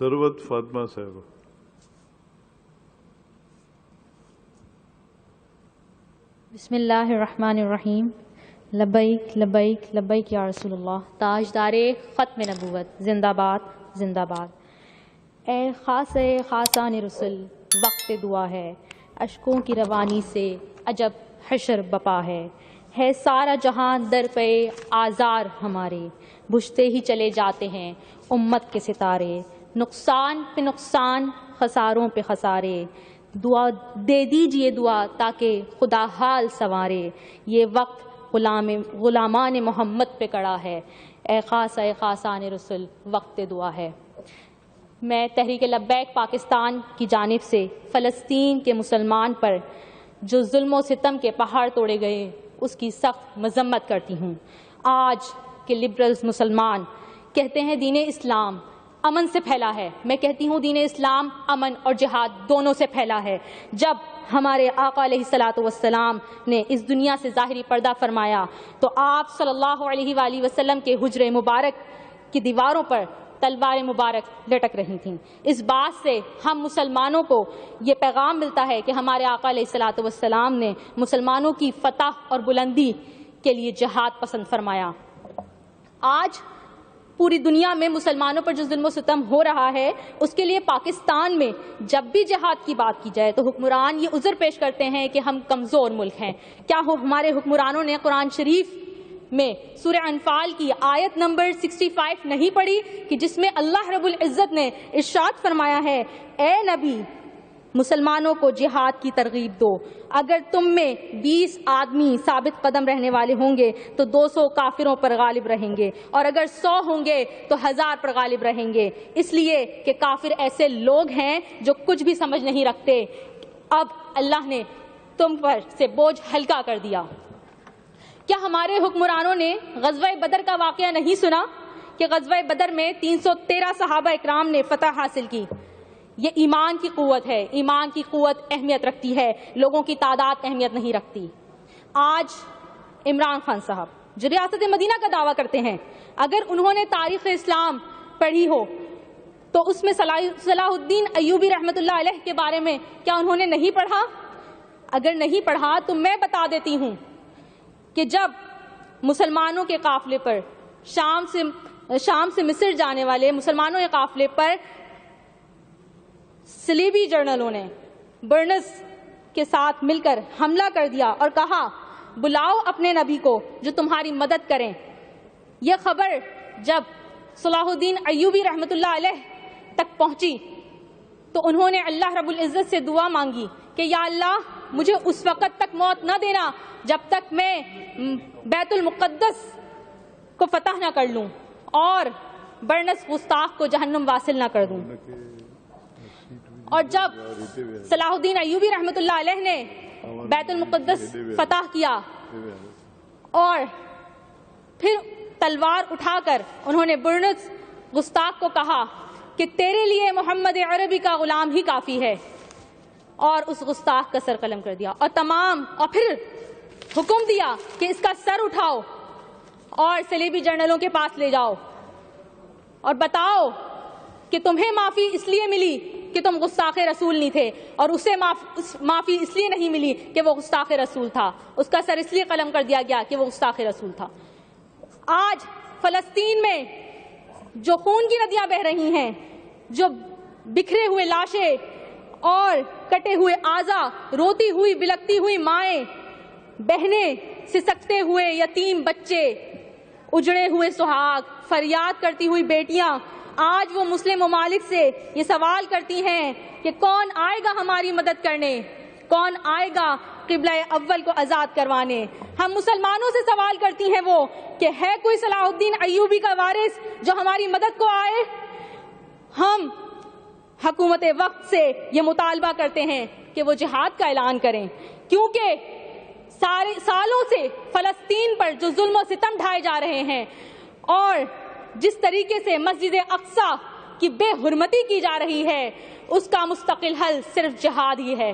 سروت فاطمہ صاحب. بسم اللہ الرحمن الرحیم. لبیک لبیک لبیک یا رسول اللہ. تاجدار ختم نبوت زندہ باد زندہ باد. اے خاص خاصان رسل وقت دعا ہے، اشکوں کی روانی سے عجب حشر بپا ہے سارا جہاں در پہ آزار ہمارے، بجھتے ہی چلے جاتے ہیں امت کے ستارے، نقصان پہ نقصان خساروں پہ خسارے، دعا دے دیجئے دعا تاکہ خدا حال سنوارے، یہ وقت غلامان محمد پہ کڑا ہے، اے خاصان رسل وقت دعا ہے. میں تحریک لبیک پاکستان کی جانب سے فلسطین کے مسلمان پر جو ظلم و ستم کے پہاڑ توڑے گئے اس کی سخت مذمت کرتی ہوں. آج کے لبرلز مسلمان کہتے ہیں دین اسلام امن سے پھیلا ہے. میں کہتی ہوں دین اسلام امن اور جہاد دونوں سے پھیلا ہے. جب ہمارے آقا علیہ الصلاۃ والسلام نے اس دنیا سے ظاہری پردہ فرمایا تو آپ صلی اللہ علیہ وآلہ وسلم کے حجرے مبارک کی دیواروں پر تلوار مبارک لٹک رہی تھیں. اس بات سے ہم مسلمانوں کو یہ پیغام ملتا ہے کہ ہمارے آقا علیہ الصلاۃ والسلام نے مسلمانوں کی فتح اور بلندی کے لیے جہاد پسند فرمایا. آج پوری دنیا میں مسلمانوں پر جو ظلم و ستم ہو رہا ہے اس کے لیے پاکستان میں جب بھی جہاد کی بات کی جائے تو حکمران یہ عذر پیش کرتے ہیں کہ ہم کمزور ملک ہیں. کیا ہمارے حکمرانوں نے قرآن شریف میں سورہ انفال کی آیت نمبر 65 نہیں پڑھی کہ جس میں اللہ رب العزت نے ارشاد فرمایا ہے اے نبی مسلمانوں کو جہاد کی ترغیب دو، اگر تم میں 20 آدمی ثابت قدم رہنے والے ہوں گے تو 200 کافروں پر غالب رہیں گے، اور اگر 100 ہوں گے تو 1000 پر غالب رہیں گے، اس لیے کہ کافر ایسے لوگ ہیں جو کچھ بھی سمجھ نہیں رکھتے. اب اللہ نے تم پر سے بوجھ ہلکا کر دیا. کیا ہمارے حکمرانوں نے غزوہ بدر کا واقعہ نہیں سنا کہ غزوہ بدر میں 313 صحابہ اکرام نے فتح حاصل کی؟ یہ ایمان کی قوت ہے. ایمان کی قوت اہمیت رکھتی ہے، لوگوں کی تعداد اہمیت نہیں رکھتی. آج عمران خان صاحب جو ریاست مدینہ کا دعویٰ کرتے ہیں، اگر انہوں نے تاریخ اسلام پڑھی ہو تو اس میں صلاح الدین ایوبی رحمۃ اللہ علیہ کے بارے میں کیا انہوں نے نہیں پڑھا؟ اگر نہیں پڑھا تو میں بتا دیتی ہوں کہ جب مسلمانوں کے قافلے پر شام سے مصر جانے والے مسلمانوں کے قافلے پر صلیبی جرنلوں نے برنس کے ساتھ مل کر حملہ کر دیا اور کہا بلاؤ اپنے نبی کو جو تمہاری مدد کریں. یہ خبر جب صلاح الدین ایوبی رحمۃ اللہ علیہ تک پہنچی تو انہوں نے اللہ رب العزت سے دعا مانگی کہ یا اللہ مجھے اس وقت تک موت نہ دینا جب تک میں بیت المقدس کو فتح نہ کر لوں اور برنس گستاخ کو جہنم واصل نہ کر دوں. اور جب صلاح الدین ایوبی رحمۃ اللہ علیہ نے بیت المقدس فتح کیا اور پھر تلوار اٹھا کر انہوں نے برنس گستاخ کو کہا کہ تیرے لیے محمد عربی کا غلام ہی کافی ہے، اور اس گستاخ کا سر قلم کر دیا اور پھر حکم دیا کہ اس کا سر اٹھاؤ اور صلیبی جرنلوں کے پاس لے جاؤ اور بتاؤ کہ تمہیں معافی اس لیے ملی کہ تم گستاخ رسول نہیں تھے، اور اسے معافی اس لیے نہیں ملی کہ وہ گستاخ رسول تھا، اس کا سر اس لیے قلم کر دیا گیا کہ وہ گستاخ رسول تھا. آج فلسطین میں جو خون کی ندیاں بہہ رہی ہیں، جو بکھرے ہوئے لاشیں اور کٹے ہوئے اعضا، روتی ہوئی بلکتی ہوئی مائیں، بہنیں، سسکتے ہوئے یتیم بچے، اجڑے ہوئے سہاگ، فریاد کرتی ہوئی بیٹیاں، آج وہ مسلم ممالک سے یہ سوال کرتی ہیں کہ کون آئے گا ہماری مدد کرنے، کون آئے گا قبلہ اول کو آزاد کروانے. ہم مسلمانوں سے سوال کرتی ہیں وہ کہ ہے کوئی صلاح الدین ایوبی کا وارث جو ہماری مدد کو آئے؟ ہم حکومت وقت سے یہ مطالبہ کرتے ہیں کہ وہ جہاد کا اعلان کریں، کیونکہ سالوں سے فلسطین پر جو ظلم و ستم ڈھائے جا رہے ہیں اور جس طریقے سے مسجد اقصی کی بے حرمتی کی جا رہی ہے اس کا مستقل حل صرف جہاد ہی ہے.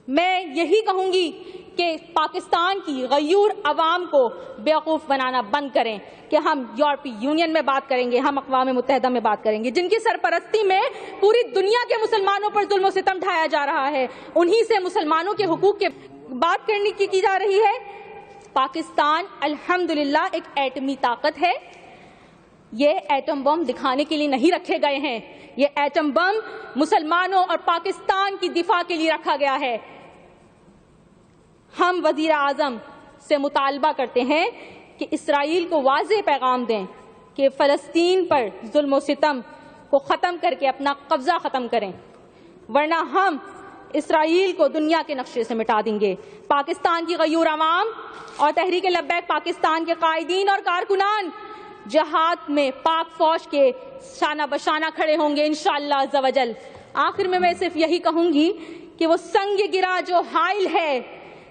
میں یہی کہوں گی کہ پاکستان کی غیور عوام کو بیوقوف بنانا بند کریں کہ ہم یورپی یونین میں بات کریں گے، ہم اقوام متحدہ میں بات کریں گے، جن کی سرپرستی میں پوری دنیا کے مسلمانوں پر ظلم و ستم ڈھایا جا رہا ہے، انہی سے مسلمانوں کے حقوق کے بات کرنے کی جا رہی ہے۔ پاکستان الحمدللہ ایک ایٹمی طاقت ہے، یہ ایٹم بم دکھانے کے لیے نہیں رکھے گئے ہیں، یہ ایٹم بم مسلمانوں اور پاکستان کی دفاع کے لیے رکھا گیا ہے۔ ہم وزیر اعظم سے مطالبہ کرتے ہیں کہ اسرائیل کو واضح پیغام دیں کہ فلسطین پر ظلم و ستم کو ختم کر کے اپنا قبضہ ختم کریں، ورنہ ہم اسرائیل کو دنیا کے نقشے سے مٹا دیں گے۔ پاکستان کی غیور عوام اور تحریک لبیک پاکستان کے قائدین اور کارکنان جہاد میں پاک فوج کے شانہ بشانہ کھڑے ہوں گے انشاءاللہ عز و جل۔ آخر میں صرف یہی کہوں گی کہ وہ سنگ گرا جو حائل ہے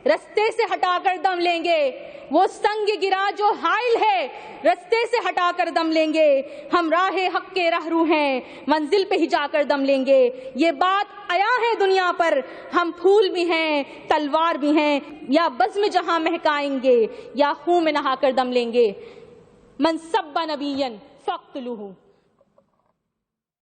رستے سے ہٹا کر دم لیں گے، وہ سنگ گرا جو حائل ہے رستے سے ہٹا کر دم لیں گے، ہم راہ حق کے رہرو ہیں منزل پہ ہی جا کر دم لیں گے۔ یہ بات آیا ہے دنیا پر، ہم پھول بھی ہیں تلوار بھی ہیں، یا بزم جہاں مہکائیں گے یا خون میں نہا کر دم لیں گے۔ من سب نبیًا فاقتلوہ۔